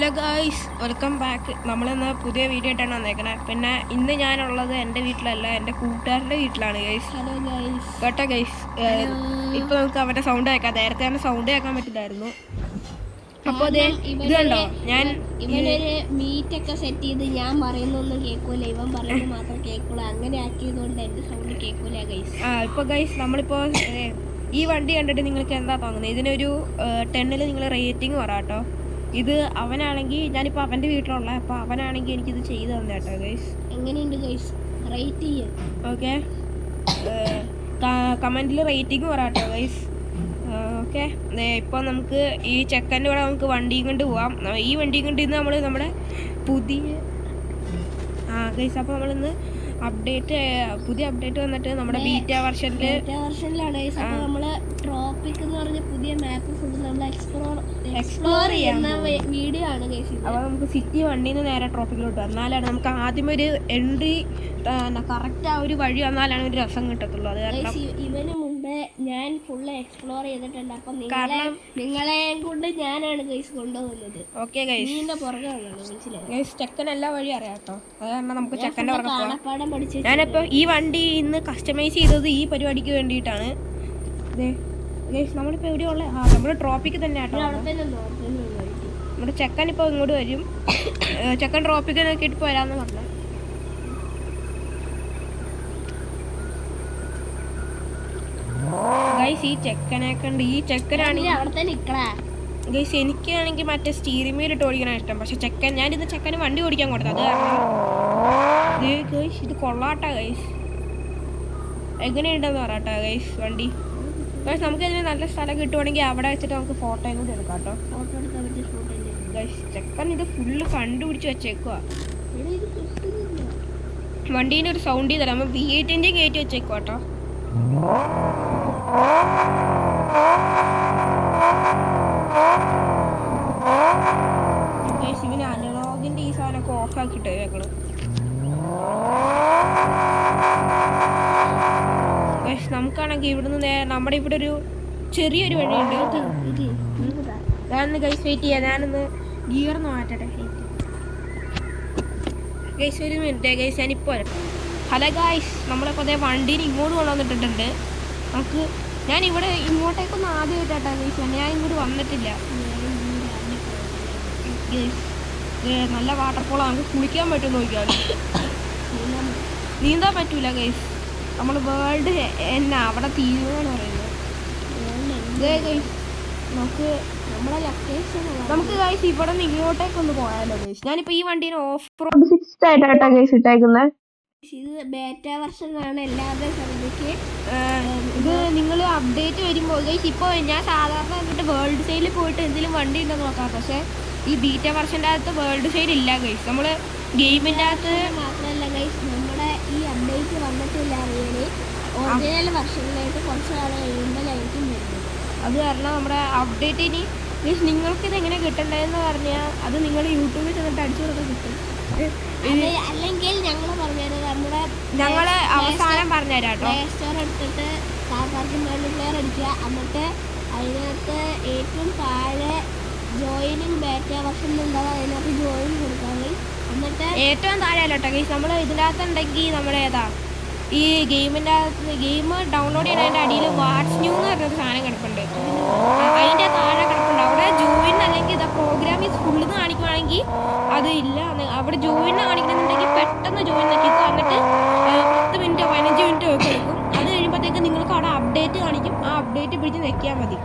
Hello guys, welcome back. നമ്മളിന്ന് പുതിയ video ആയിട്ടാണ് വന്നേക്കണേ. പിന്നെ ഇന്ന് ഞാനുള്ളത് എൻ്റെ വീട്ടിലല്ല, എൻ്റെ കൂട്ടുകാരുടെ വീട്ടിലാണ് ഗൈസ്. Hello guys. കേട്ടോ ഗൈസ്, ഇപ്പോൾ നമുക്ക് അവരുടെ സൗണ്ട് കേൾക്കാം. നേരത്തെ അവൻ്റെ സൗണ്ട് കേൾക്കാൻ പറ്റില്ലായിരുന്നു. അപ്പോൾ അതെ, ഇത് കണ്ടോ, ഞാൻ ഇവനൊരു മീറ്റൊക്കെ സെറ്റ് ചെയ്ത് ഞാൻ പറയുന്നൊന്നും കേൾക്കൂല, ഇവൻ പറയുന്നത് മാത്രം കേൾക്കൂല. അങ്ങനെ ആക്കിയതുകൊണ്ട് എൻ്റെ സൗണ്ട് കേൾക്കൂല ഗൈസ്. ഇപ്പോൾ ഗൈസ് നമ്മളിപ്പോൾ ഈ വണ്ടി കണ്ടിട്ട് നിങ്ങൾക്ക് എന്താ തോന്നുന്നത്? ഇതിനൊരു 10ൽ നിങ്ങൾ റേറ്റിംഗ് പറ കേട്ടോ. ഇത് അവനാണെങ്കിൽ, ഞാനിപ്പോൾ അവൻ്റെ വീട്ടിലുള്ള, അപ്പോൾ അവനാണെങ്കിൽ എനിക്കിത് ചെയ്തു തന്നെ കേട്ടോ ഗൈസ്. എങ്ങനെയുണ്ട് ഗൈസ്? റേറ്റ് ചെയ്യാം. ഓക്കെ, കമൻറ്റിൽ റേറ്റിംഗ് പറ കേട്ടോ ഗൈസ്. ഓക്കെ, ഇപ്പോൾ നമുക്ക് ഈ ചെക്കൻ്റെ കൂടെ നമുക്ക് വണ്ടിയും കൊണ്ട് പോവാം. ഈ വണ്ടിയും കൊണ്ട് ഇന്ന് നമ്മൾ നമ്മുടെ പുതിയ ഗൈസ്, അപ്പോൾ നമ്മളിന്ന് പുതിയ അപ്ഡേറ്റ് വന്നിട്ട് നമ്മുടെ ബീറ്റാ വെർഷനിലാണ് ഗൈസ്. അപ്പോൾ നമ്മൾ ട്രോപ്പിക് എന്ന് പറഞ്ഞ പുതിയ മാപ്പ് ഫുള്ള് നമ്മൾ എക്സ്പ്ലോർ ചെയ്യുന്ന വീഡിയോ ആണ് ഗൈസ്. അപ്പോൾ നമുക്ക് സിറ്റി വണ്ടിയിൽ നിന്ന് നേരെ ട്രോപ്പിക്കിലോട്ട് വരും. എന്നാലാണ് നമുക്ക് ആദ്യം ഒരു എൻട്രി കറക്റ്റ് ആ ഒരു വഴി വന്നാലാണ് ഒരു രസം കിട്ടത്തുള്ളൂ. അത് കാരണം ഇവന് മുമ്പേ ഞാൻ ഫുള്ള് എക്സ്പ്ലോർ ചെയ്തിട്ടുണ്ട്. അപ്പം നിങ്ങളെ കൊണ്ട് ഞാനാണ് ഗൈസ് കൊണ്ടുപോകുന്നത്. ഓക്കെ ഗൈസ്, നീന്റെ പുറകെ മനസ്സിലായി ഗൈസ്. ചെക്കൻ എല്ലാ വഴി അറിയാം കേട്ടോ. അത് കാരണം നമുക്ക് ചെക്കൻ്റെ പുറകെ കാണപ്പാടം പഠിച്ചു. ഞാനിപ്പോൾ ഈ വണ്ടി ഇന്ന് കസ്റ്റമൈസ് ചെയ്തത് ഈ പരിപാടിക്ക് വേണ്ടിയിട്ടാണ്. അതെ ഗൈസ്, നമ്മളിപ്പോൾ എവിടെയുള്ള നമ്മുടെ ട്രോപ്പിക്ക് തന്നെ കേട്ടോ. നമ്മുടെ ചെക്കൻ ഇപ്പോൾ ഇങ്ങോട്ട് വരും. ചെക്കൻ ട്രോപ്പിക്ക് നോക്കിയിട്ട് ഇപ്പോൾ വരാമെന്ന് പറഞ്ഞു. ഗൈസ്, ഈ ചെക്കനൊക്കെ ഉണ്ട്. ഈ ചെക്കനാണെങ്കിൽ ഗൈസ്, എനിക്കാണെങ്കിൽ മറ്റേ സ്റ്റീറിംഗ് വീൽ ഇട്ട് ഓടിക്കാനാണ് ഇഷ്ടം. പക്ഷെ ഞാനിന്ന് ചെക്കന് വണ്ടി ഓടിക്കാൻ കൊടുത്തത്. അത് കാരണം ഗൈസ്, ഇത് കൊള്ളാട്ടാ ഗൈസ്. എങ്ങനെയുണ്ടെന്ന് പറയാട്ടോ ഗൈസ് വണ്ടി. ഗൈസ്, നമുക്കിതിന് നല്ല സ്ഥലം കിട്ടുവാണെങ്കിൽ അവിടെ വെച്ചിട്ട് നമുക്ക് ഫോട്ടോയും കൂടി എടുക്കാം കേട്ടോ. ഫോട്ടോ എടുക്കാൻ പറ്റിയ ഫോട്ടോ ഗൈസ്, ചെക്കൻ ഇത് ഫുള്ള് കണ്ടുപിടിച്ച് വെച്ചേക്കുക. വണ്ടീൻ്റെ ഒരു സൗണ്ട് ചെയ്തരാം. നമ്മൾ V8 കയറ്റി വെച്ചേക്കുക കേട്ടോ. ഇവന് അനലോഗിൻ്റെ ഈ സാധനമൊക്കെ ഓഫാക്കിയിട്ട് വെക്കണം. നമുക്കാണെങ്കിൽ ഇവിടുന്ന് നമ്മുടെ ഇവിടെ ഒരു ചെറിയൊരു വഴിയുണ്ട്. ഞാനൊന്ന് ഗൈസ് വെയിറ്റ് ചെയ്യാം. ഞാനൊന്ന് ഗിയർന്ന് മാറ്റട്ടെ ഗൈസ്. ഒരു മിനിറ്റ് ഗൈസ്, ഞാനിപ്പോൾ വരട്ടെ. ഹലോ ഗൈസ്, നമ്മളിപ്പോൾ അതേ വണ്ടീനെ ഇങ്ങോട്ട് കൊണ്ടുവന്നിട്ടുണ്ട്. ഞാനിവിടെ ഇങ്ങോട്ടേക്കൊന്നും ആദ്യമായിട്ടാ ഗൈസ്. ഞാൻ ഇങ്ങോട്ട് വന്നിട്ടില്ല ഗൈസ്. നല്ല വാട്ടർഫോളാണ്. നമുക്ക് കുളിക്കാൻ പറ്റുമെന്ന് നോക്കിയാൽ നീന്താൻ പറ്റൂല ഗൈസ്. നമ്മൾ വേൾഡ് എന്നാ അവിടെ തീരുമെന്ന് പറയുന്നത് ഗൈസ്. നമുക്ക് ഗൈസ് ഇവിടെ നിന്ന് ഇങ്ങോട്ടേക്കൊന്ന് പോയാലോ ഗൈസ്. ഞാനിപ്പോൾ ഈ വണ്ടീനെ ഓഫ് റോഡ് 6 ആയിട്ടാ ഗൈസ് ഇട്ടേക്കുന്നത്. ഇത് ബേറ്റ വെർഷനാണ്. എല്ലാവരും ശ്രദ്ധിക്ക്. ഇത് നിങ്ങൾ അപ്ഡേറ്റ് വരുമ്പോൾ ഗൈസ്, ഇപ്പോൾ ഞാൻ സാധാരണ എന്നിട്ട് വേൾഡ് സൈഡിൽ പോയിട്ട് എന്തെങ്കിലും വണ്ടി ഉണ്ടെന്ന് നോക്കാം. പക്ഷേ ഈ ബീറ്റ വെർഷൻ്റെ അകത്ത് വേൾഡ് സൈഡ് ഇല്ല ഗൈസ്. നമ്മൾ ഗെയിമിൻ്റെ അകത്ത് മാത്രമല്ല ഗൈസ്, നമ്മുടെ ഈ അപ്ഡേറ്റ് വന്നിട്ടില്ല അറിയാൻ. ഒറിജിനൽ വെർഷനിലായിട്ട് കുറച്ച് നാളെ കഴിയുമ്പോഴായിരിക്കും വരുന്നത്. അത് കാരണം നമ്മുടെ അപ്ഡേറ്റിന് ഗൈസ് നിങ്ങൾക്കിത് എങ്ങനെ കിട്ടണ്ടതെന്ന് പറഞ്ഞാൽ അത് നിങ്ങൾ യൂട്യൂബിൽ ചെന്നിട്ട് അടിച്ചു കൊടുക്കാൻ കിട്ടും. അല്ലെങ്കിൽ ഞങ്ങൾ പറഞ്ഞുതരാം. ഞങ്ങൾ അവസാനം പറഞ്ഞുതരാം കേട്ടോ. പ്ലേ സ്റ്റോർ എടുത്തിട്ട് കാർ പാർക്കിംഗ് മൾട്ടിപ്ലെയർ അടിക്കുക. എന്നിട്ട് അതിനകത്ത് ഏറ്റവും താഴെ ജോയിനിങ് ബേറ്റ വെർഷൻ ഉണ്ടാവും. അതിനകത്ത് ജോയിൻ കൊടുക്കാം. എന്നിട്ട് ഏറ്റവും താഴെ അല്ല കേട്ടോ ഗൈസ്, നമ്മൾ ഇതിൻ്റെ അകത്തുണ്ടെങ്കിൽ നമ്മുടെ ഈ ഗെയിമിൻ്റെ അകത്ത് ഗെയിം ഡൗൺലോഡ് ചെയ്യുന്നതിൻ്റെ അടിയിൽ വാട്സ് ന്യൂ എന്ന് പറഞ്ഞൊരു സാധനം കിടപ്പുണ്ട്. അതിൻ്റെ താഴെ കിടപ്പുണ്ട്. അവിടെ ജോയിൻ അല്ലെങ്കിൽ പ്രോഗ്രാം ഈസ് ഫുള്ള് കാണിക്കുവാണെങ്കിൽ അത് ഇല്ല. അവിടെ ജോയിൻ കാണിക്കണമെന്നുണ്ടെങ്കിൽ പെട്ടെന്ന് ജോയിൻ നോക്കിക്കും. എന്നിട്ട് 10 മിനിറ്റോ 15 മിനിറ്റോ ഒക്കെ എടുക്കും. അത് കഴിയുമ്പോഴത്തേക്ക് നിങ്ങൾക്ക് അവിടെ അപ്ഡേറ്റ് കാണിക്കും. ആ അപ്ഡേറ്റ് പിടിച്ച് നെക്കിയാൽ മതി.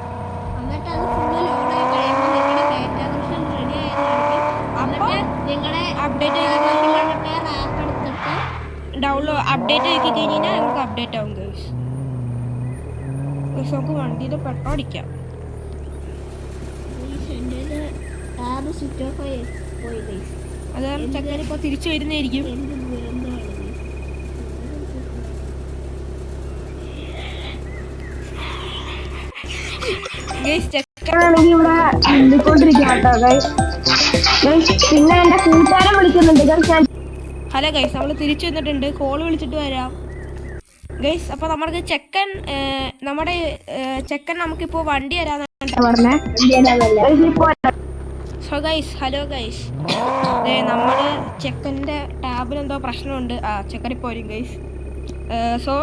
എന്നിട്ട് അത് ഫുള്ള് ലോഡായി കഴിയുമ്പോൾ നിങ്ങളുടെ ബേറ്റ വെർഷൻ റെഡി ആയതായിരിക്കും. അപ്പോൾ നിങ്ങളുടെ അപ്ഡേറ്റ് ആപ്പ് എടുത്തിട്ട് അപ്ഡേറ്റ് ആക്കി കഴിഞ്ഞാൽ നമുക്ക് അപ്ഡേറ്റ് ആവും ഗൈസ്. നമുക്ക് വണ്ടിയിൽ പെട്രോൾ അടിക്കാം. ടാബ് സ്വിച്ച് ഓഫ് ആയി പോയി ഗൈസ്. അത് കാരണം ചെക്കൻ ഇപ്പോൾ തിരിച്ചു വരുന്നതായിരിക്കും. ചെക്കനാണെങ്കിൽ ഇവിടെ എഴുതിക്കൊണ്ടിരിക്കാം കേട്ടോ ഗൈസ്. പിന്നെ എൻ്റെ കൂട്ടുകാരൻ വിളിക്കുന്നുണ്ട് ഗൈസ്. ഹലോ ഗൈസ്, നമ്മൾ തിരിച്ചു വന്നിട്ടുണ്ട്. കോൾ വിളിച്ചിട്ട് വരാം ഗൈസ്. അപ്പോൾ നമ്മുടെ ചെക്കൻ നമുക്കിപ്പോൾ വണ്ടി തരാന്നാണ് പറഞ്ഞേ. സോ ഗൈസ്, ഹലോ ഗൈസ്, നമ്മൾ ചെക്കൻ്റെ ടാബിന് എന്തോ പ്രശ്നമുണ്ട്. ചെക്കനിപ്പോൾ വരും ഗൈസ്. സോ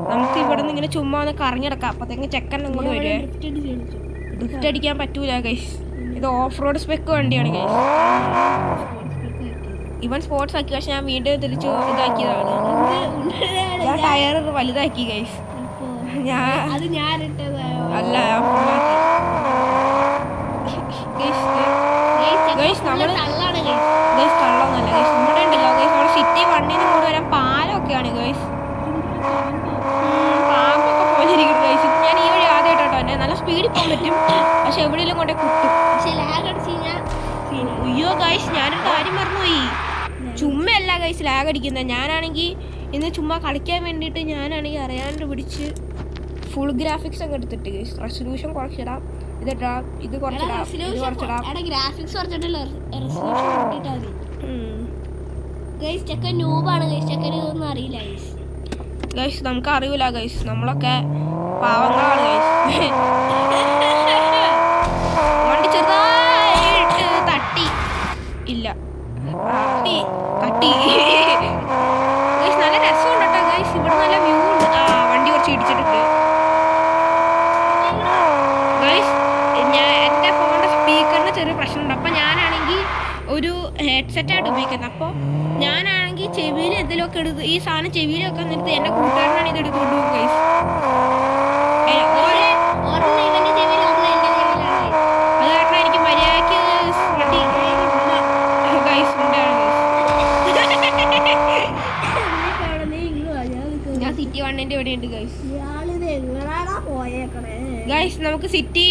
നമുക്ക് ഇവിടെ നിന്ന് ഇങ്ങനെ ചുമ്മാ ഒന്ന് കറങ്ങിടക്കാം. അപ്പോഴത്തേക്ക് ചെക്കൻ ഇങ്ങോട്ട് വരുവേ. ഡ്രിഫ്റ്റ് അടിക്കാൻ പറ്റൂല ഗൈസ്, ഇത് ഓഫ് റോഡ് സ്പെക്ക് വണ്ടിയാണ് ഗൈസ്. ഇവൻ സ്പോർട്സ് ആക്കി, പക്ഷെ ഞാൻ വീണ്ടും തിരിച്ചു ഇതാക്കിയതാണ്. ഞാൻ ടയർ വലുതാക്കി ഗൈസ്. അല്ല നമ്മള് ഗൈസ് കള്ളൊന്നല്ല ഗൈസ്. നമ്മുടെ ഉണ്ടല്ലോ ഗൈസ്, നമ്മുടെ സിറ്റി വണ്ടിന്ന് കൂടെ വരാൻ പാലൊക്കെയാണ് ഗൈസ്. പാമ്പൊക്കെ പോയിരിക്കുന്നു ഗൈസ്. ഞാൻ ഈ വഴി ആദ്യമായിട്ടോ എന്നെ നല്ല സ്പീഡിൽ പോകാൻ പറ്റും, പക്ഷെ എവിടെയെങ്കിലും കൊണ്ടേ കുത്തും. അയ്യോ ഗൈസ്, ഞാനൊരു കാര്യം മറന്നുപോയി. ചുമ്മയല്ല ഗൈസ് ലാഗ് അടിക്കുന്നത്. ഞാനാണെങ്കിൽ ഇന്ന് ചുമ്മാ കളിക്കാൻ വേണ്ടിയിട്ട് ഞാനാണെങ്കിൽ അറിയാണ്ട് പിടിച്ച് ഫുൾ ഗ്രാഫിക്സ് ഒക്കെ എടുത്തിട്ട് ഗൈസ്. റെസൊല്യൂഷൻ കുറച്ചിടാം, ഇത് കുറച്ചിടാം. ഗൈസ് നമുക്ക് അറിയില്ല ഗൈസ്, നമ്മളൊക്കെ പാവങ്ങളാണ് ഗൈസ്. വണ്ടി ചെറുതായിട്ട് തട്ടി ഇല്ല, തട്ടി ഗൈസ്. നല്ല രസമുണ്ട് കേട്ടോ ഗൈസ്, ഇവിടെ നല്ല വ്യൂ ഉണ്ട്. വണ്ടി കുറച്ച് ഇടിച്ചിട്ടുണ്ട് ഗൈസ്. എൻ്റെ ഫോണിൻ്റെ സ്പീക്കറിന് ചെറിയ പ്രശ്നമുണ്ട്. അപ്പോൾ ഞാനാണെങ്കിൽ ഒരു ഹെഡ്സെറ്റായിട്ട് ഉപയോഗിക്കുന്നത്. അപ്പോൾ ഞാനാണെങ്കിൽ ചെവിയിൽ എന്തെങ്കിലുമൊക്കെ എടുത്ത് ഈ സാധനം ചെവിയിലൊക്കെ നിർത്തി എൻ്റെ കൂട്ടുകാരനാണ് ഇത് എടുത്തുകൊണ്ട് പോകും ഗൈസ്. അത് കാരണം എനിക്ക് മര്യാദയ്ക്ക് വണ്ടി ഗൈസ് ഉണ്ടാണ് ഗൈസ്. ഞാൻ സിറ്റി വണ്ണിൻ്റെ ഇവിടെ ഉണ്ട് ഗൈസ്. ഗൈസ് നമുക്ക് സിറ്റി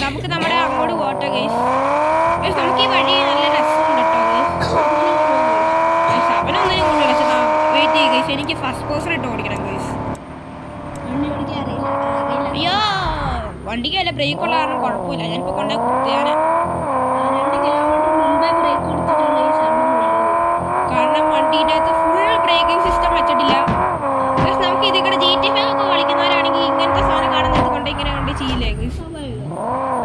നമുക്ക് നമ്മുടെ അങ്ങോട്ട് പോട്ടെ ഗൈസ്. നമുക്ക് ഈ വഴി നല്ല രസമുണ്ട് കേട്ടോ ഗൈസ്. അവനൊന്നിനും കൊണ്ട് വിളിച്ചതാ. വെയിറ്റ് ചെയ്യ ഗൈസ്, എനിക്ക് ഫസ്റ്റ് പേഴ്സൺ ഇട്ട് ഓടിക്കണം ഗൈസ്. അയ്യോ, വണ്ടിക്ക് വല്ല ബ്രേക്ക് ഉള്ള കാരണം കുഴപ്പമില്ല. ഞാനിപ്പോൾ കൊണ്ടേ കുത്തിയാണ്. കാരണം വണ്ടീൻ്റെ അകത്ത് ഫുൾ ബ്രേക്കിംഗ് സിസ്റ്റം വെച്ചിട്ടില്ല. നമുക്ക് ഇതിവിടെ GTA ഒക്കെ കളിക്കുന്നവരാണെങ്കിൽ ഇങ്ങനത്തെ സാധനം കാണുന്നത് കൊണ്ട് ഇങ്ങനെ കണ്ട് ചെയ്യില്ലേ ഗൈസ്?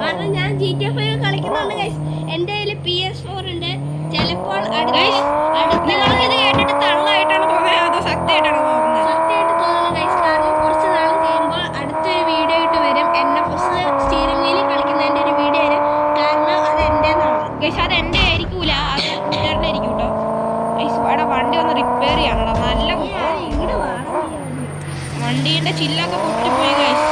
കാരണം ഞാൻ GTA കളിക്കുന്നുണ്ട് ഗൈസ്. എൻ്റെ കയ്യിൽ PS4 ഉണ്ട്. ചിലപ്പോൾ നിങ്ങൾക്കിത് കേട്ടിട്ട് തള്ളായിട്ടാണ് തോന്നുന്നത് അതോ ശക്തിയായിട്ടാണ് തോന്നുന്നത്? സത്യമായിട്ട് തോന്നുന്നു ഗൈസ്. കാരണം കുറച്ച് നാൾ ചെയ്യുമ്പോൾ അടുത്തൊരു വീഡിയോ ഇട്ട് വരും. NFS സ്റ്റീറിംഗ് വീലിൽ കളിക്കുന്നതിൻ്റെ ഒരു വീഡിയോ വരും. കാരണം അത് എൻ്റെതാണ് ഗൈസ്. അത് എൻ്റെ ആയിരിക്കൂല, അത് കൂട്ടുകാരുടെ ആയിരിക്കും കേട്ടോ ഗൈസ്. ഇവിടെ വണ്ടി ഒന്ന് റിപ്പയർ ചെയ്യണോ? നല്ല വണ്ടീൻ്റെ ചില്ലൊക്കെ പൊട്ടിപ്പോയി ഗൈസ്.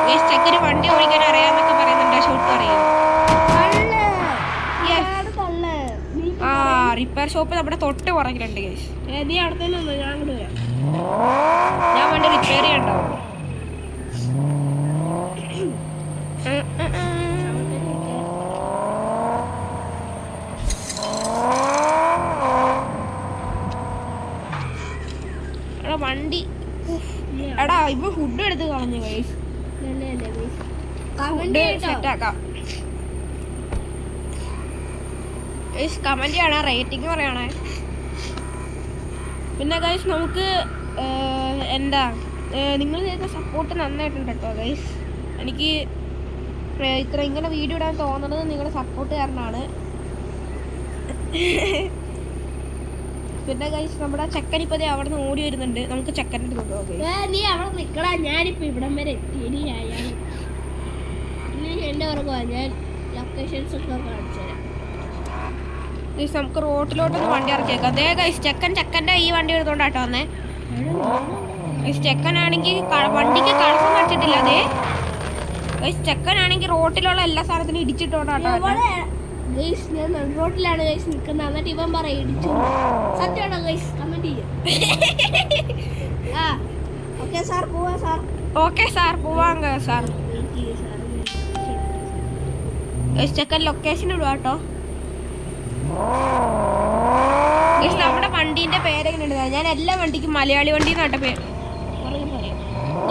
ഗൈസ് ചെക്കന് വണ്ടി ഓടിക്കാൻ അറിയാമെന്നൊക്കെ പറയുന്നുണ്ട്, ഷോട്ട് പറയും. റിപ്പയർ ഷോപ്പ് നമ്മുടെ തൊട്ട് പുറകിലുണ്ട് ഗൈസ്. നീ അവിടെ തന്നെ ഉണ്ടോ? ഞാൻ അങ്ങോട്ട് വരാം. ഞാൻ വണ്ടി റിപ്പയർ ചെയ്യണ്ടാവും. വണ്ടി എടാ ഇപ്പൊ ഫുഡ് എടുത്ത് കളഞ്ഞു ഗൈസ്. സെറ്റാക്കാം ഗൈസ്. കമന്റ് ചെയ്യണേ, റേറ്റിംഗ് പറയണേ. പിന്നെ ഗൈസ് നമുക്ക് എന്താ നിങ്ങൾ ചെയ്ത സപ്പോർട്ട് നന്നായിട്ടുണ്ട് കേട്ടോ ഗൈസ്. എനിക്ക് ഇങ്ങനെ വീഡിയോ ഇടാൻ തോന്നുന്നത് നിങ്ങളുടെ സപ്പോർട്ട് കാരണമാണ്. പിന്നെ ഗൈസ് നമ്മുടെ ചെക്കനിപ്പോ അവിടെ നിന്ന് ഓടി വരുന്നുണ്ട്. നമുക്ക് ചെക്കൻ്റെ കൊണ്ടുപോകാം. നീ അവിടെ നിൽക്കടാ, ഞാനിപ്പോൾ ഇവിടം വരെ എത്തി. ഇനി എൻ്റെ ഉറങ്ങുക. ഞാൻ ലൊക്കേഷൻസ് ഒക്കെ കാണിച്ചു തരാം ഗൈസ്. നമുക്ക് റോട്ടിലോട്ടൊന്ന് വണ്ടി ഇറക്കിയേക്കാം. അതേ ഗൈസ് ചെക്കൻ്റെ ഈ വണ്ടി എടുത്തോണ്ടാട്ടോ വന്നേ ഗൈസ്. ചെക്കനാണെങ്കിൽ വണ്ടിക്ക് കളക്കം വെച്ചിട്ടില്ല. അതേ ഗൈസ് ചെക്കനാണെങ്കിൽ റോട്ടിലുള്ള എല്ലാ സാധനത്തിനും ഇടിച്ചിട്ടോണ്ടാട്ടോ. ഗൈസ് ഞാൻ റോട്ടിലാണ് ഗൈസ് നിൽക്കുന്നത്. എന്നിട്ട് ഇവൻ പറയും ഇടിച്ചു. സത്യമാണോ ഗൈസ്? കമന്റ് ചെയ്യും. ഓക്കെ സാർ പോവാ സാർ. ഓക്കെ സാർ പോവാം സാർ. ഗൈസ് ചെക്കൻ ലൊക്കേഷൻ ഇടുക കേട്ടോ ഗൈസ്. നമ്മുടെ വണ്ടീൻ്റെ പേരെങ്ങനെ ഇടുക? ഞാൻ എല്ലാ വണ്ടിക്കും മലയാളി വണ്ടി എന്നാട്ട പേര്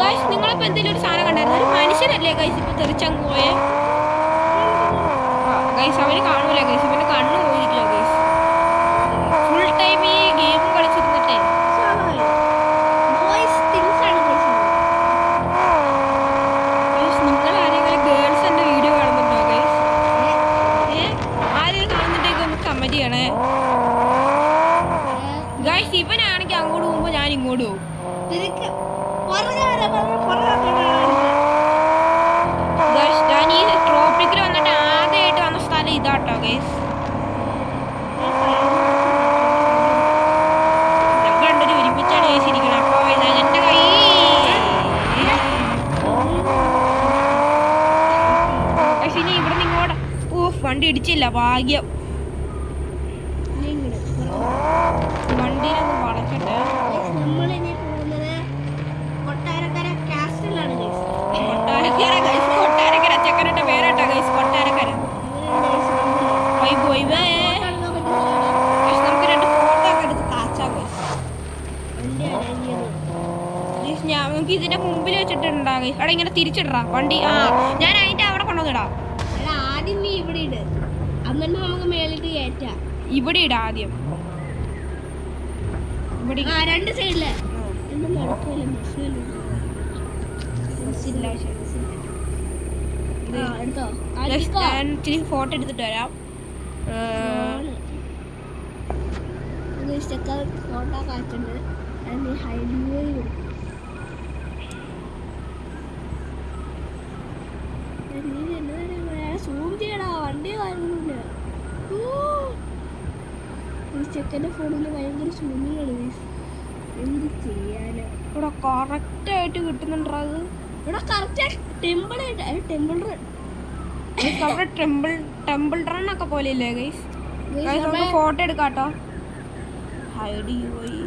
ഗൈസ്. നിങ്ങളിപ്പോൾ എന്തെങ്കിലും ഒരു സാധനം കണ്ടായിരുന്നു? ഒരു മനുഷ്യനല്ലേ ഗൈസ് ഇപ്പോൾ തെറിച്ചങ്ങ് പോയേ ഗൈസ്. അവന് കാണൂല ഗൈസ്, ഇവന് കണ്ണു പോയിരിക്കില്ല ഗൈസ്. ഫുൾ ടൈം ഈ ഗെയിം കളിച്ചിരുന്നിട്ടേ നിങ്ങൾ ആരെങ്കിലും ഗേൾസ് എൻ്റെ വീഡിയോ കാണുന്നുണ്ടോ ഗൈസ്? ഇങ്ങോട്ട് പോകും. ഞാൻ ഈ ട്രോപ്പിക്കിൽ വന്നിട്ട് ആദ്യമായിട്ട് വന്ന സ്ഥലം ഇതാട്ടോ ഗൈസ്. ഞങ്ങൾ രണ്ടൊരു ഒരുമിച്ചാണ് ഗൈസ് ഇരിക്കണം. അപ്പൊ എന്റെ കൈ പക്ഷെ ഇനി ഇവിടെ നിന്ന് ഇങ്ങോട്ട് വണ്ടി ഇടിച്ചില്ല, ഭാഗ്യം. വണ്ടിയിലൊന്ന് വളക്കട്ടെ. കൊട്ടാരക്കര ചെക്കനിട്ട പേരാട്ടോ ഗൈസ്, കൊട്ടാരക്കര. നമുക്ക് 2 ഫോട്ടോ ഒക്കെ എടുത്ത് കാച്ചാം ഗൈസ്. നമുക്ക് ഇതിന്റെ മുമ്പിൽ വെച്ചിട്ടുണ്ടാ ഗൈസ്. അവിടെ ഇങ്ങനെ തിരിച്ചിടാ വണ്ടി. ഞാൻ അതിന്റെ അവിടെ കൊണ്ടുവന്നിടാം. ആദ്യം നീ ഇവിടെ ഇട്, എന്നിട്ട് നമുക്ക് മേളിട്ട് കയറ്റാം. ഇവിടെ ഇടാ ആദ്യം. ഇവിടെ 2 സൈഡില് ഞാൻ ഇച്ചിരി ഫോട്ടോ എടുത്തിട്ട് വരാം. ഫോട്ടോ കാറ്റുണ്ട്. സൂം ചെയ്യടാ, വണ്ടി കാണുന്നില്ല. ചെക്കൻ്റെ ഫോണിൽ ഭയങ്കര സൂമിയാണ്. എന്ത് ചെയ്യാനോ? ഇവിടെ കറക്റ്റ് ആയിട്ട് കിട്ടുന്നുണ്ടോ? അത് ഇവിടെ കറക്റ്റ് ടെമ്പിൾ അവിടെ ടെമ്പിൾ റൺ ഒക്കെ പോലെ ഇല്ലേ ഗൈസ്? നമുക്ക് ഫോട്ടോ എടുക്കാട്ടോ. ഹൈഡ് പോയി.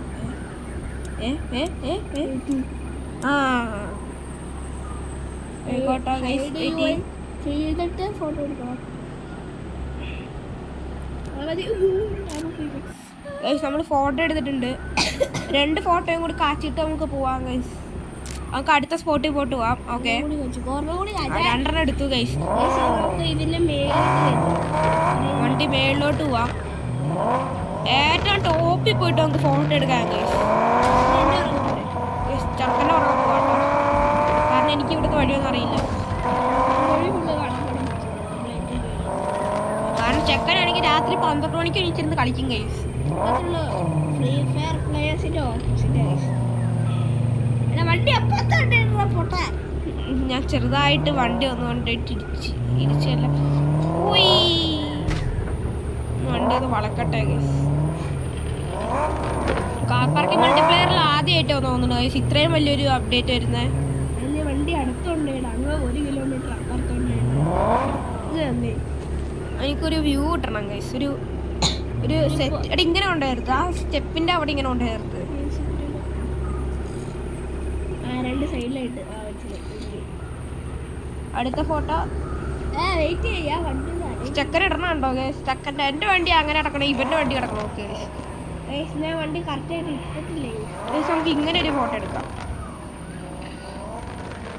ചെയ്തിട്ട് ഫോട്ടോ എടുക്കണം. നമ്മൾ ഫോട്ടോ എടുത്തിട്ടുണ്ട്. 2 ഫോട്ടോയും കൂടി കാച്ചിട്ട് നമുക്ക് പോവാം ഗൈസ്. നമുക്ക് അടുത്ത സ്പോട്ടിൽ പോയിട്ട് പോവാം. ഓക്കെ, 2 എടുത്തു ഗൈസ്. വണ്ടി മേളിലോട്ട് പോവാം. ഏറ്റവും ടോപ്പിൽ പോയിട്ട് നമുക്ക് ഫോട്ടോ എടുക്കാം ഗൈസ്. ചെറുക്കൻ്റെ ഉറങ്ങാൻ പോവാട്ടോ, കാരണം എനിക്ക് ഇവിടുത്തെ വഴിയൊന്നും അറിയില്ല. കാരണം ചെക്കനാണെങ്കിൽ രാത്രി 12 മണിക്ക് എണീച്ചിരുന്ന് കളിക്കും ഗൈസ്. ഫ്രീ ഫയർ പ്ലേയേഴ്സിന്റെ ഓപ്പോസിറ്റ് വണ്ടി പൊട്ടാ. ഞാൻ ചെറുതായിട്ട് വണ്ടി ഒന്നുകൊണ്ടിട്ട് ഇടിച്ചല്ല. വണ്ടി ഒന്ന് വളക്കട്ടെ ഗൈസ്. കാർ പാർക്കിംഗ് മൾട്ടിപ്ലെയറിൽ ആദ്യമായിട്ടോ തോന്നുന്നു ഗൈസ് ഇത്രയും വലിയൊരു അപ്ഡേറ്റ് വരുന്നത്. വണ്ടി അടുത്തുണ്ടായിരുന്നു, അങ്ങ് 1 കിലോമീറ്റർ അപ്പുറത്തുണ്ടായിരുന്നു. എനിക്കൊരു വ്യൂ കിട്ടണം ഗൈസ്. ഒരു സെറ്റ് ഇങ്ങനെ ഉണ്ടായിരുന്നു, ആ സ്റ്റെപ്പിന്റെ അവിടെ ഇങ്ങനെ ഉണ്ടായിരുന്നു. 2 സൈഡിലായിട്ട് അടുത്ത ഫോട്ടോ വെയിറ്റ് ചെയ്യാ. വണ്ടി സ്റ്റക്കർ ഇടണുണ്ടോ ഗൈസ്? സ്റ്റക്കറിന്റെ എൻ്റെ വണ്ടി അങ്ങനെ കിടക്കണം, ഇവന്റെ വണ്ടി കിടക്കണം. ഓക്കെ ഞാൻ വണ്ടി കറക്റ്റായിട്ട് ഇട്ടിട്ടില്ലേ? നമുക്ക് ഇങ്ങനെ ഒരു ഫോട്ടോ എടുക്കാം.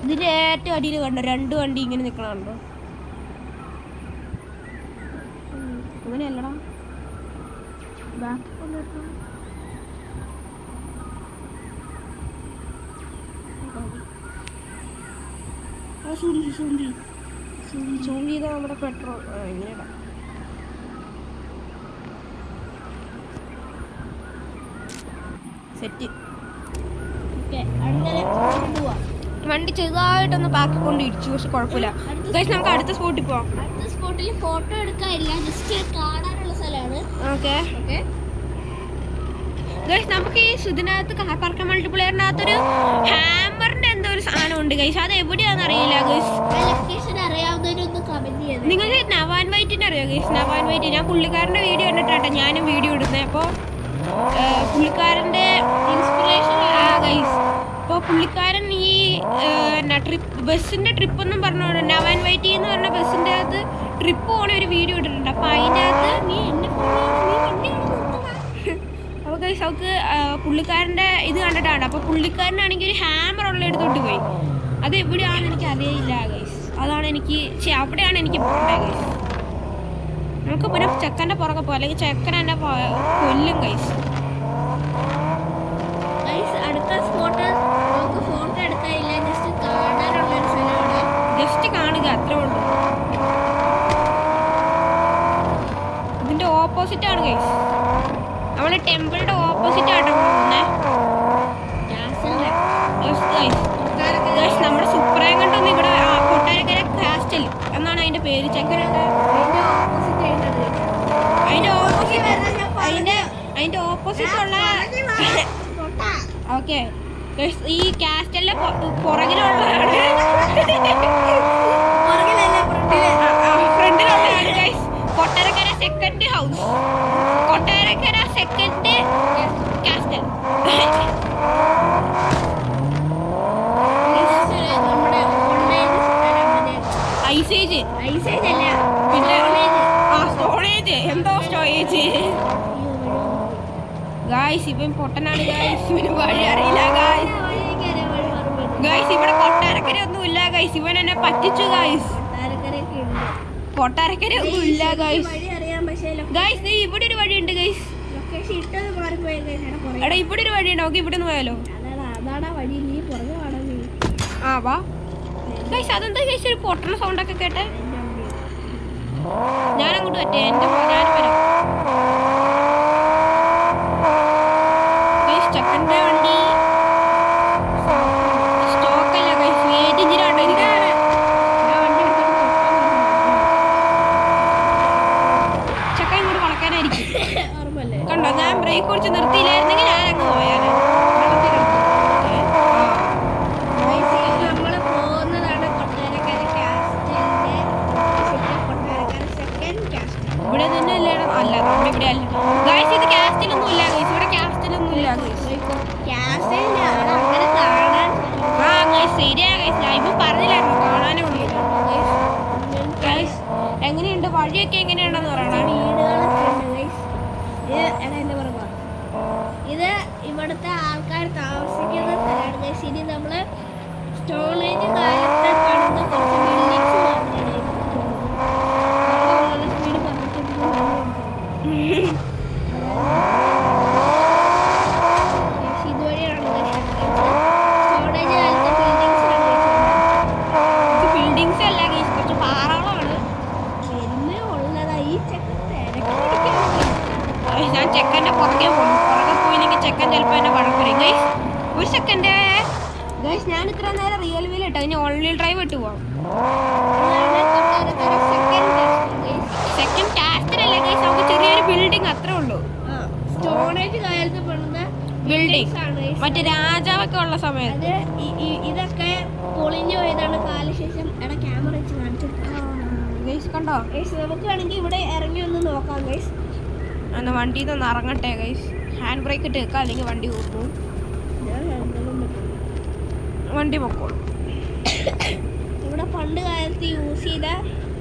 ഇതിന്റെ ഏറ്റവും അടിയിൽ കണ്ടോ 2 വണ്ടി ഇങ്ങനെ നിൽക്കണുണ്ടോ? അങ്ങനെയല്ലടാ, ബാക്ക് കൊണ്ടിട്ടോ. സൂം ചെയ്താൽ നമ്മുടെ പെട്രോൾ ഇങ്ങനെയാ. സെറ്റ്. വണ്ടി ചെറുതായിട്ടൊന്ന് പാക്കി കൊണ്ട് ഇടിച്ചു, പക്ഷെ കുഴപ്പമില്ല ഗൈസ്. നമുക്ക് അടുത്ത സ്പോട്ടിൽ പോവാം. അടുത്ത സ്പോട്ടിൽ ഫോട്ടോ എടുക്കാനില്ല, ജസ്റ്റ് കാണാനുള്ള സ്ഥലമാണ്. ഓക്കെ ഗൈസ്, നമുക്ക് ഈ ഇതിനകത്ത് കാർ പാർക്കിംഗ് മൾട്ടിപ്ലെയറിനകത്തൊരു ഹാമറിന്റെ എന്തോ ഒരു സാധനം ഉണ്ട് ഗൈസ്. അത് എവിടെയാണെന്ന് അറിയില്ല ഗൈസ്. ലൊക്കേഷൻ അറിയാവുന്നവരൊന്ന് കമന്റ് ചെയ്ത്. നിങ്ങൾക്ക് നവാൻ വൈറ്റിനെ അറിയാം ഗൈസ്? നവാൻ വൈറ്റ്, ഞാൻ പുള്ളിക്കാരൻ്റെ വീഡിയോ കണ്ടിട്ടാട്ടോ ഞാനും വീഡിയോ ഇടുന്നത്. അപ്പോൾ പുള്ളിക്കാരൻ്റെ ഇൻസ്പിറേഷൻ ഗൈസ്. അപ്പോൾ പുള്ളിക്കാരൻ ഈ ബസ്സിൻ്റെ ട്രിപ്പൊന്നും പറഞ്ഞോണ്ട് നവാൻ വൈറ്റി എന്ന് പറഞ്ഞ ബസ്സിൻ്റെ അകത്ത് ട്രിപ്പ് പോണ ഒരു വീഡിയോ ഇട്ടിട്ടുണ്ട്. അപ്പോൾ അതിൻ്റെ അകത്ത് അപ്പോൾ ഗൈസ് അവർക്ക് പുള്ളിക്കാരൻ്റെ ഇത് കണ്ടിട്ടാണ്. അപ്പോൾ പുള്ളിക്കാരനാണെങ്കിൽ ഒരു ഹാമർ ഉള്ള എടുത്തോട്ട് പോയി. അത് എവിടെയാണെന്ന് എനിക്ക് അറിയില്ല ഗൈസ്. അതാണ് എനിക്ക് അവിടെയാണ് എനിക്ക് പോകേണ്ടത് ഗൈസ്. നമുക്ക് പിന്നെ ചെക്കൻ്റെ പുറകെ പോകാം, അല്ലെങ്കിൽ ചെക്കൻ എന്നെ കൊല്ലും ഗൈസ്. അടുത്ത സ്പോട്ട് നമുക്ക് ഫോട്ടോ എടുക്കാനില്ല, ജസ്റ്റ് കാണാനുള്ളൊരു സ്ഥലമാണ്. ജസ്റ്റ് കാണുക, അത്രേ ഉള്ളൂ. ഇതിൻ്റെ ഓപ്പോസിറ്റാണ് ഗൈസ്. നമ്മൾ ടെമ്പിളിൻ്റെ ഓപ്പോസിറ്റ് ആട്ടോ പോകുന്നത്. ഒരു ചെക്കനുണ്ട്. അതിന്റെ ഓപ്പോസിറ്റ് ഉള്ള ഓക്കെ ഈ കാസ്റ്റലിന്റെ പുറകിലുള്ളതാണ് ഫ്രണ്ടിലുള്ളതാണ് guys Kottarakkara second house, Kottarakkara second castle. ഐസേജ് പിന്നെ സ്റ്റോറേജ് എന്തോ സ്റ്റോറേജ് ഗായ്സ്. ഇവൻ പൊട്ടനാണ് ഗായ്സ്, ഇവന് വഴി അറിയില്ല ഗായ്സ്. ഗായ്സ് ഇവിടെ കൊട്ടാരക്കര ഒന്നും ഇല്ല ഗായ്സ്, ഇവൻ എന്നെ പറ്റിച്ചു ഗായ്സ്. കൊട്ടാരക്കര ഒന്നും ഇല്ല ഗായ്സ്. ഗായ്സ് ഇവിടെ ഒരു വഴിയുണ്ട് ഗായ്സ്. എടാ ഇവിടെ ഒരു വഴിയുണ്ട്, നമുക്ക് ഇവിടെ നിന്ന് പോയാലോ? ആ വാ ഗായ്സ്. അതെന്താ ഗായ്സ് ഒരു പൊട്ടണ സൗണ്ടൊക്കെ കേട്ടെ? ഞാൻ അങ്ങോട്ട് പറ്റേ എന്റെ ഞാനും വരാം. ചെക്കൻ്റെ വണ്ടി സ്റ്റോക്കല്ല ഗൈസ്, ഏത് ഇഞ്ചിനാണ് ചെക്കൻ ഇങ്ങോട്ട് വളക്കാനായിരിക്കും. കണ്ടോ ഞാൻ ബ്രേക്ക് കുറച്ച് നിർത്തിയില്ലായിരുന്നെങ്കിൽ ഞാൻ അങ്ങ് പോയാല്. ഇവിടെ തന്നെ അല്ലേ? അല്ല നമ്മുടെ ഇവിടെ അല്ല ഗൈസ്, ഇത് കാസ്റ്റിലൊന്നും ഇല്ല ഗൈസ്, ഇവിടെ കാസ്റ്റിലൊന്നും ഇല്ല ഗൈസ്. ആ ഗൈസ് ശരിയാ ഗൈസ്, ഞാൻ ഇപ്പൊ പറഞ്ഞില്ലായിരുന്നു കാണാനേ ഉള്ളൂ ഗൈസ്. എങ്ങനെയുണ്ട് വഴിയൊക്കെ എങ്ങനെയുണ്ടെന്ന് പറയണേ? ഇത് ഇവിടുത്തെ ആൾക്കാർ താമസിക്കുന്ന സ്ഥലമാണ് ഗൈസ്. ഇനി നമ്മള് സ്റ്റോണേജ് കാലത്ത് പണിത കുറച്ച് ബിൽഡിങ്സ് ബിൽഡിങ്സ് അല്ല ഗൈസ്, കുറച്ച് പാറകളാണ്. ഞാൻ ചെക്കൻ്റെ പുറകെ പോയില്ലെങ്കിൽ ചെക്കൻ ചിലപ്പോൾ എന്നെ കുഴപ്പമില്ല ഗൈസ്. ഒരു സെക്കൻഡ് ഗൈസ്, ഞാൻ ഇത്ര നേരം റിയൽ വീൽ ഇട്ടോ, ഇനി ഓൺലൈൻ ഡ്രൈവ് ഇട്ട് പോവാം. സെക്കൻഡ് കാസ്റ്റലല്ല ഗൈസ്, നമുക്ക് ചെറിയൊരു ബിൽഡിംഗ് അത്രേ ഉള്ളൂ. സ്റ്റോണേജ് കാലത്ത് പണിത ബിൽഡിംഗ് മറ്റേ രാജാവൊക്കെ ഉള്ള സമയത്ത്. ഇതൊക്കെ പൊളിഞ്ഞു പോയതാണ് കാലശേഷം. എടാ ക്യാമറ വെച്ച് കാണിച്ചു ഗൈസ് കണ്ടോ? ഗൈസ് നമുക്ക് വേണമെങ്കിൽ ഇവിടെ ഇറങ്ങി ഒന്ന് നോക്കാം ഗൈസ്. എന്നാ വണ്ടിയിൽ നിന്ന് ഇറങ്ങട്ടെ ഗൈസ്. ഹാൻഡ് ബ്രേക്ക് ഇട്ട് വെക്കാം, അല്ലെങ്കിൽ വണ്ടി പോകും. വണ്ടി പൊക്കോളും. ഇവിടെ പണ്ട് കാലത്ത് യൂസ് ചെയ്ത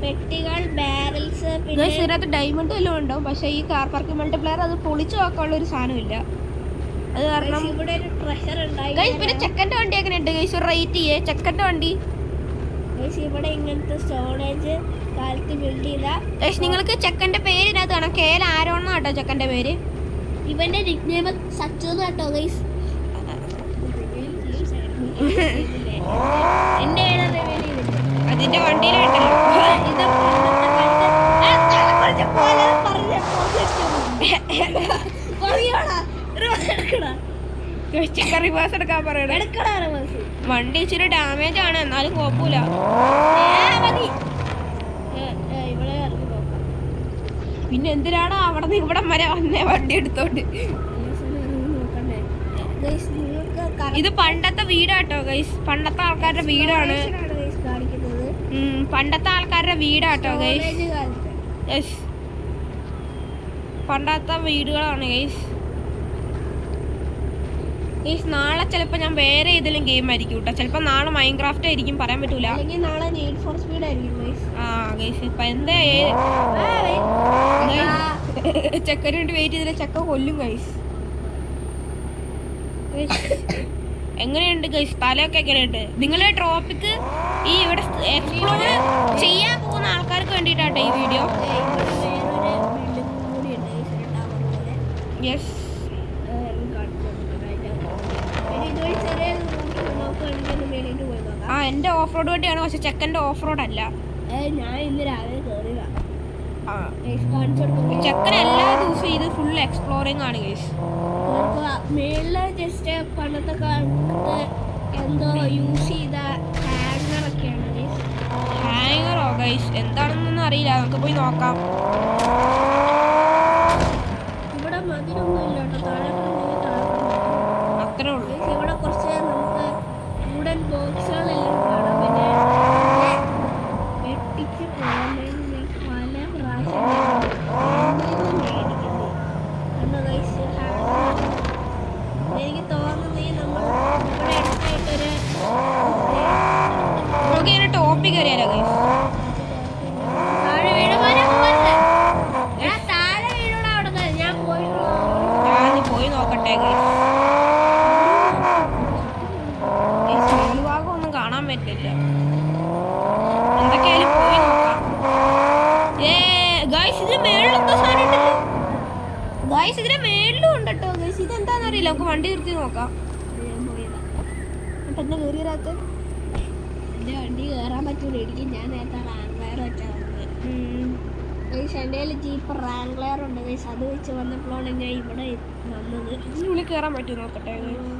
പെട്ടികൾ, ബാരൽസ്, ഇതിനകത്ത് ഡയമണ്ട് വല്ലതും ഉണ്ടാവും. പക്ഷേ ഈ കാർ പാർക്കിംഗ് മൾട്ടിപ്ലെയർ അത് പൊളിച്ചു നോക്കാനുള്ള ഒരു സാധനമില്ല. അത് കാരണം ഇവിടെ ഒരു ട്രഷർ ഉണ്ടായി. പിന്നെ ചെക്കൻ്റെ വണ്ടി എങ്ങനെ ഉണ്ട് ഗൈസ്? റേറ്റ് ചെയ്യേ ചെക്കൻ്റെ വണ്ടി. ഇവിടെ ഇങ്ങനത്തെ സ്റ്റോറേജ് കാലത്ത് ബിൽഡ് ചെയ്ത ഗൈസ്, നിങ്ങൾക്ക് ചെക്കൻ്റെ പേരിനകത്ത് കാണാം KL ആരോൺ കേട്ടോ ചെക്കൻ്റെ പേര്. ഇവന്റെ നിക്നെയിം സച്ചു കേട്ടോ ഗൈസ്. എന്റെ അതിന്റെ വണ്ടിയിലുണ്ടല്ലോ. ചെക്കൻ റിവേഴ്സ് എടുക്കാൻ പറയണേ. വണ്ടി ഇച്ചിരി ഡാമേജ് ആണ്, എന്നാലും കുഴപ്പമില്ല. പിന്നെ എന്തിനാണ് അവിടെ നിന്ന് ഇവിടെ വരെ വന്നേ വണ്ടി എടുത്തോണ്ട്? ഇത് പണ്ടത്തെ വീടാട്ടോ ഗൈസ്, പണ്ടത്തെ ആൾക്കാരുടെ വീടാണ്. പണ്ടത്തെ ആൾക്കാരുടെ വീടാട്ടോ ഗൈസ്. യെസ്, പണ്ടത്തെ വീടുകളാണ് ഗൈസ്. ഗൈസ് നാളെ ചിലപ്പോൾ ഞാൻ വേറെ ഏതെങ്കിലും ഗെയിം ആയിരിക്കും കേട്ടോ. ചിലപ്പോൾ നാളെ മൈൻക്രാഫ്റ്റ് ആയിരിക്കും, പറയാൻ പറ്റൂല. നാളെ നീഡ് ഫോർ സ്പീഡ് ആയിരിക്കും. ആ ഗൈസ് ഇപ്പൊ എന്താ ചെക്കന് വേണ്ടി വെയിറ്റ് ചെയ്തില്ല, ചെക്ക കൊല്ലും ഗൈസ്. എങ്ങനെയുണ്ട് ഗൈസ്? സ്ഥലമൊക്കെ എങ്ങനെയുണ്ട്? നിങ്ങളെ ട്രോപ്പിക്ക് ഈ ഇവിടെ എക്സ്പ്ലോർ ചെയ്യാൻ പോകുന്ന ആൾക്കാർക്ക് വേണ്ടിയിട്ടാട്ടോ ഈ വീഡിയോ. യെസ്, ആ എൻ്റെ ഓഫ് റോഡ് വണ്ടിയാണ്, പക്ഷെ ചെക്കൻ്റെ ഓഫ് റോഡ് അല്ല. ഞാൻ ഇന്ന് രാവിലെ കയറിയതാ. ചെക്കൻ എല്ലാ ദിവസവും ഇത് ഫുൾ എക്സ്പ്ലോറിങ് ആണ് ഗൈസ്. മേളില് ജസ്റ്റ് പണ്ടത്തെ കാലത്ത് എന്തോ യൂസ് ചെയ്ത ഹാങ്ങറൊക്കെ ഒക്കെയാണ് ഗൈസ്. ഹാങ്ങറോ ഗൈസ് എന്താണെന്നൊന്നും അറിയില്ല, നമുക്ക് പോയി നോക്കാം. ഇവിടെ മതിലൊന്നും ഇല്ല കേട്ടോ, താഴെ അത്രേ ഉള്ളൂ. ഇവിടെ കുറച്ച് നമുക്ക് വുഡൻ ബോക്സുകളെല്ലാം കാണാം. പിന്നെ വെട്ടിച്ച് പോകാൻ ഞാൻ പല പ്രാവശ്യം മേടിക്കുന്നത് കണ്ടോ ഗൈസ്. എനിക്ക് തോന്നുന്നത് നമ്മൾ ഇവിടെ അടുത്തായിട്ടൊരു നമുക്ക് ഇങ്ങനെ ടോപ്പിക് അറിയാലോ ഗൈസ്. താഴെ വീടുമാരെ പോകരുത്. ഞാൻ താഴെ വീടുള്ള അവിടെ ഞാൻ പോയിട്ടുള്ള ഞാൻ പോയി നോക്കട്ടെ ഗൈസ്. ഭാഗം ഒന്നും കാണാൻ പറ്റില്ല, എന്തൊക്കെയായാലും പോയി നോക്കാം. ഗൈസ് ഇതിന് മേളിലെന്തോ സാധനം ഉണ്ടല്ലോ ഗൈസ്, ഇതിന് മേളിലും ഉണ്ട് കേട്ടോ ഗൈസ്. ഇതെന്താന്ന് അറിയില്ല, നമുക്ക് വണ്ടി നിർത്തി നോക്കാം. പെട്ടെന്ന് കയറിയതിനകത്ത് എൻ്റെ വണ്ടി കയറാൻ പറ്റൂല, എനിക്ക് ഞാൻ നേരത്തെ റാങ്ക്ലെയർ വെച്ചാൽ വന്നത് ഗൈസ്. എൻ്റെ കയ്യിൽ ജീപ്പ് റാങ്ക്ലെയർ ഉണ്ട് ഗൈസ്, അത് വെച്ച് വന്നപ്പോഴാണ് ഞാൻ ഇവിടെ വന്നത്. ഇതിനുള്ളിൽ കയറാൻ പറ്റുമോ നോക്കട്ടെ.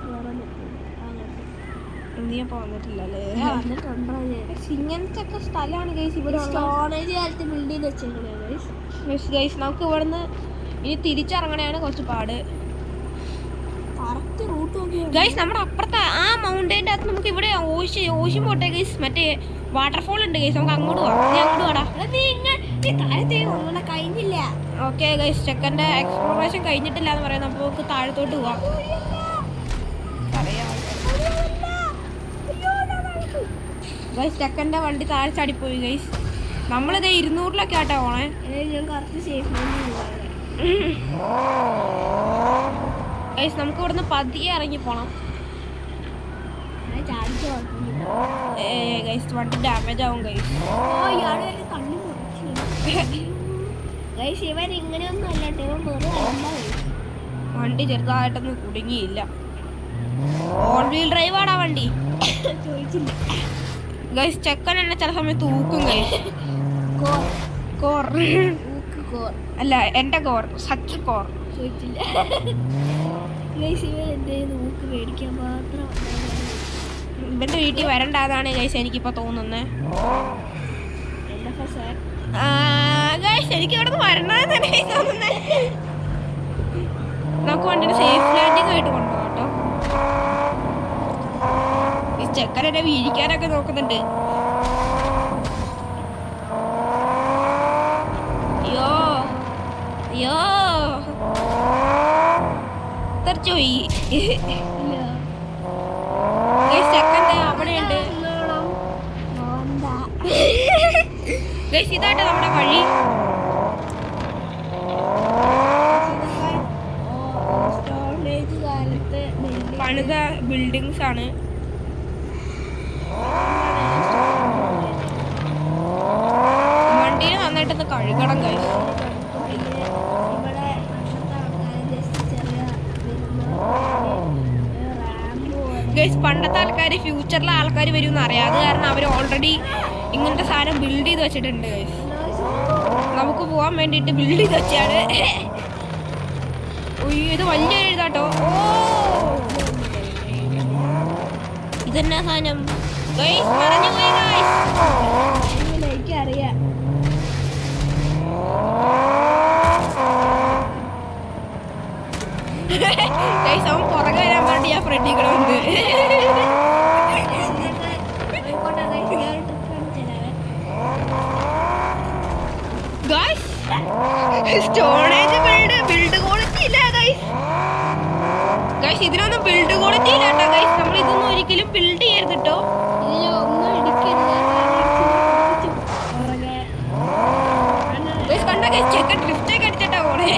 കയറാൻ പറ്റില്ല, നീ അപ്പോൾ വന്നിട്ടില്ലല്ലേ? വന്നിട്ടുണ്ടോ ഞാൻ. ഇങ്ങനത്തെ ഒക്കെ സ്ഥലമാണ് ഗൈസ് ഇവിടെ. സ്റ്റോറേജ് കാലത്ത് ബിൽഡ് ചെയ്ത് വെച്ചേക്കണേ ഗൈസ്. ഗൈസ് നമുക്ക് ഇവിടുന്ന് ഇനി തിരിച്ചിറങ്ങണയാണ് കുറച്ച് പാട്. കറക്റ്റ് റൂട്ട് നോക്കിയാണ് ഗൈസ്. നമ്മുടെ അപ്പുറത്തെ ആ മൗണ്ടൈൻ്റെ അകത്ത് നമുക്ക് ഇവിടെ ഓഷ്യൻ പോട്ടെ ഗൈസ്, മറ്റേ വാട്ടർഫോൾ ഉണ്ട് ഗൈസ്, നമുക്ക് അങ്ങോട്ട് പോവാം. നീ അങ്ങോട്ട് പോടാ. നീ താഴത്തെ ഒന്നും കഴിഞ്ഞില്ല. ഓക്കെ ഗൈസ്, ചെക്കൻ്റെ എക്സ്പ്ലോറേഷൻ കഴിഞ്ഞിട്ടില്ല എന്ന് പറയാം. നമുക്ക് താഴത്തോട്ട് പോവാം. ഗൈസ് ചെക്കൻ്റെ വണ്ടി താഴെ ചാടിപ്പോയി ഗൈസ്. നമ്മളിത് 200-ലൊക്കെ ആട്ടോ പോണേ. ഞാൻ കറക്റ്റ് സേഫ് ഗൈസ് നമുക്ക് ഇവിടുന്ന് പതിയെ ഇറങ്ങി പോണം. ഗൈസ് വണ്ടി ഡാമേജ് ആവും ഗൈസ്. ഗൈസ് ഇവൻ ഇങ്ങനെയൊന്നും അല്ലട്ടോ, ഇവൻ വെറുതെ വണ്ടി ചെറുതായിട്ടൊന്നും കുടുങ്ങിയില്ല. ഓൾ വീൽ ഡ്രൈവ് ആടാ വണ്ടി. ചോദിച്ചില്ല ഗൈസ്. ചെക്കൻ എന്നെ ചില സമയത്ത് ഊക്കും ഗൈസ്. കോർ അല്ല എൻ്റെ കോർ, സച്ച് കോർ. ചോദിച്ചില്ല ഗൈസ്. ഇവൻ എൻ്റെ ഊക്ക് മേടിക്കാൻ മാത്രം ഇവൻ്റെ വീട്ടിൽ വരണ്ടാതാണ് ഗൈസ് എനിക്കിപ്പോൾ തോന്നുന്നത്. ഗൈസ് എനിക്ക് ഇവിടെ നിന്ന് വരണമെന്ന് തന്നെ തോന്നുന്നത്. നമുക്ക് വണ്ടിയുടെ സേഫ് ലാൻഡിങ് ആയിട്ട് കൊണ്ടുപോകാം കേട്ടോ. ഈ ചെക്കനെ വീഴിക്കാനൊക്കെ നോക്കുന്നുണ്ട്. അയ്യോ അയ്യോ തെറിച്ചുപോയി. ചെക്കൻ്റെ അവിടെയുണ്ട് ഗൈസ്. ഇതാട്ടോ നമ്മുടെ വഴി. പണിത ബിൽഡിങ്സ് ആണ്. വണ്ടിയിൽ നന്നായിട്ടൊന്ന് കഴുകണം ഗൈസ്. ഗൈസ് പണ്ടത്തെ ആൾക്കാർ ഫ്യൂച്ചറിലെ ആൾക്കാർ വരുമെന്ന് അറിയാം. അത് കാരണം അവർ ഓൾറെഡി ഇങ്ങനത്തെ സാധനം ബിൽഡ് ചെയ്ത് വെച്ചിട്ടുണ്ട് ഗൈസ്. നമുക്ക് പോകാൻ വേണ്ടിയിട്ട് ബിൽഡ് ചെയ്ത് വെച്ചാണ്. ഇത് വലിയൊരു ഇതാട്ടോ. ഓ ഇതെന്നാ സാധനം ഗൈസ്, മറഞ്ഞു പോയി ഗൈസ്. എനിക്കറിയാം ഗൈസ് അവൻ പുറകെ വരാൻ വേണ്ടി ആ ഫ്രണ്ടിൽ കൂടെ വന്ന്. സ്റ്റോറേജ് ബിൽഡ് ക്വാളിറ്റി ഇല്ല ഗൈസ്. ഗൈസ് ഇതിനൊന്നും ബിൽഡ് ക്വാളിറ്റി ഇല്ല കേട്ടോ ഗൈസ്. നമ്മൾ ഇതൊന്നും ഒരിക്കലും ബിൽഡ് ചെയ്യരുത് കേട്ടോ. കണ്ട ഗൈസ് ചെക്കൻ ഡ്രിഫ്റ്റൊക്കെ അടിച്ചിട്ടാ പോണേ.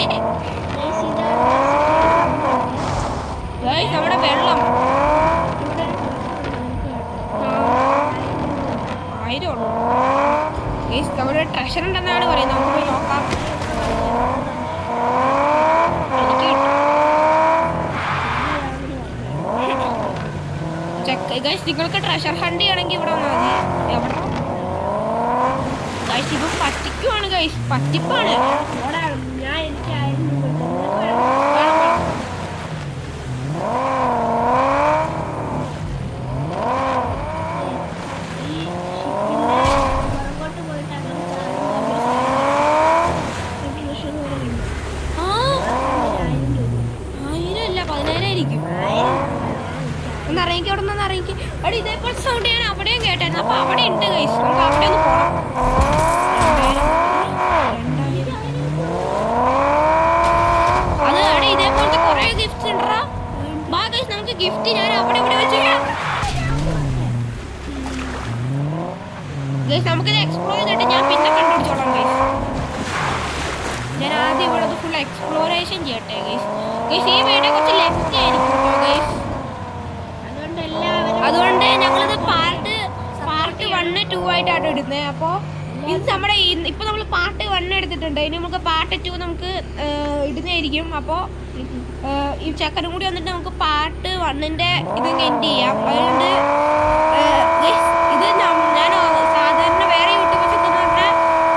ഗൈസ് നമ്മുടെ വെള്ളം 1000 ഉള്ളൂ ഗൈസ്. നമ്മുടെ ട്രഷർ ഉണ്ടെന്നാണ് പറയുന്നത്, നമുക്ക് പോയി നോക്കാം. എനിക്ക് ഗൈസ് നിങ്ങൾക്ക് ട്രഷർ ഹണ്ട് ചെയ്യണമെങ്കിൽ ഇവിടെ വന്നാൽ മതി. എവിടെ ഗൈസ് ഇപ്പം പറ്റിക്കുവാണ് ഗൈസ്, പറ്റിപ്പാണ്. ഞാൻ എനിക്കായിരുന്നു എനിക്ക് അവിടെ നിന്ന് ഇറങ്ങി അവിടെ ഇതേപോലെ സൗണ്ട് ഞാൻ അവിടെയും കേട്ടായിരുന്നു. അപ്പോൾ അവിടെ ഉണ്ട് ഗൈസ്, നമുക്ക് അവിടെ ഒന്ന് പോകണം. അത് അവിടെ ഇതേപോലത്തെ കുറേ ഗിഫ്റ്റ്സ് ഉണ്ടോ. ബാ ഗൈസ് നമുക്ക് ഗിഫ്റ്റ് ഞാൻ അവിടെ ഇവിടെ വെച്ച് ഗൈസ് നമുക്കിത് എക്സ്പ്ലോർ ചെയ്തിട്ട് ഞാൻ പിന്നെ കണ്ടുപിടിച്ചോളാം ഗൈസ്. ഞാൻ ആദ്യം ഇവിടെ ഫുൾ എക്സ്പ്ലോറേഷൻ ചെയ്യട്ടെ ഗൈസ്. ഗൈസ് ഈ വീഡിയോ കുറച്ച് ലെഫ്റ്റ് ആയിരിക്കും ഗൈസ്. അതുകൊണ്ട് ഞങ്ങളിത് പാർട്ട് 1, 2 ആയിട്ടാണ് ഇടുന്നത്. അപ്പോൾ ഇത് നമ്മുടെ ഇപ്പോൾ നമ്മൾ പാർട്ട് 1 എടുത്തിട്ടുണ്ട്. ഇനി നമുക്ക് പാർട്ട് 2 നമുക്ക് ഇടുന്നതായിരിക്കും. അപ്പോൾ ഈ ചക്കനും കൂടി വന്നിട്ട് നമുക്ക് പാർട്ട് 1ൻ്റെ ഇത് എൻഡ് ചെയ്യാം. അതുകൊണ്ട് ഇത് ഞാൻ സാധാരണ വേറെ യൂട്യൂബേഴ്സൊക്കെ എന്ന് പറഞ്ഞാൽ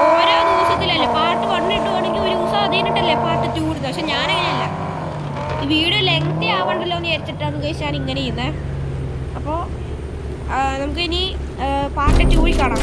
ഓരോ ദിവസത്തിലല്ലേ പാർട്ട് 1 ഇട്ടുവാണെങ്കിൽ ഒരു ദിവസം അതിനിട്ടല്ലേ പാർട്ട് 2 ഇടുന്നത്. പക്ഷെ ഞാനങ്ങനെയല്ല, ഈ വീഡിയോ ലെങ്തി ആവണ്ടല്ലോ എന്ന് വിചാരിച്ചിട്ടാണ് ഗൈസ് ഞാൻ ഇങ്ങനെ ചെയ്യുന്നത്. അപ്പോൾ നമുക്ക് ഇനി പാർട്ട് 2 കാണാം.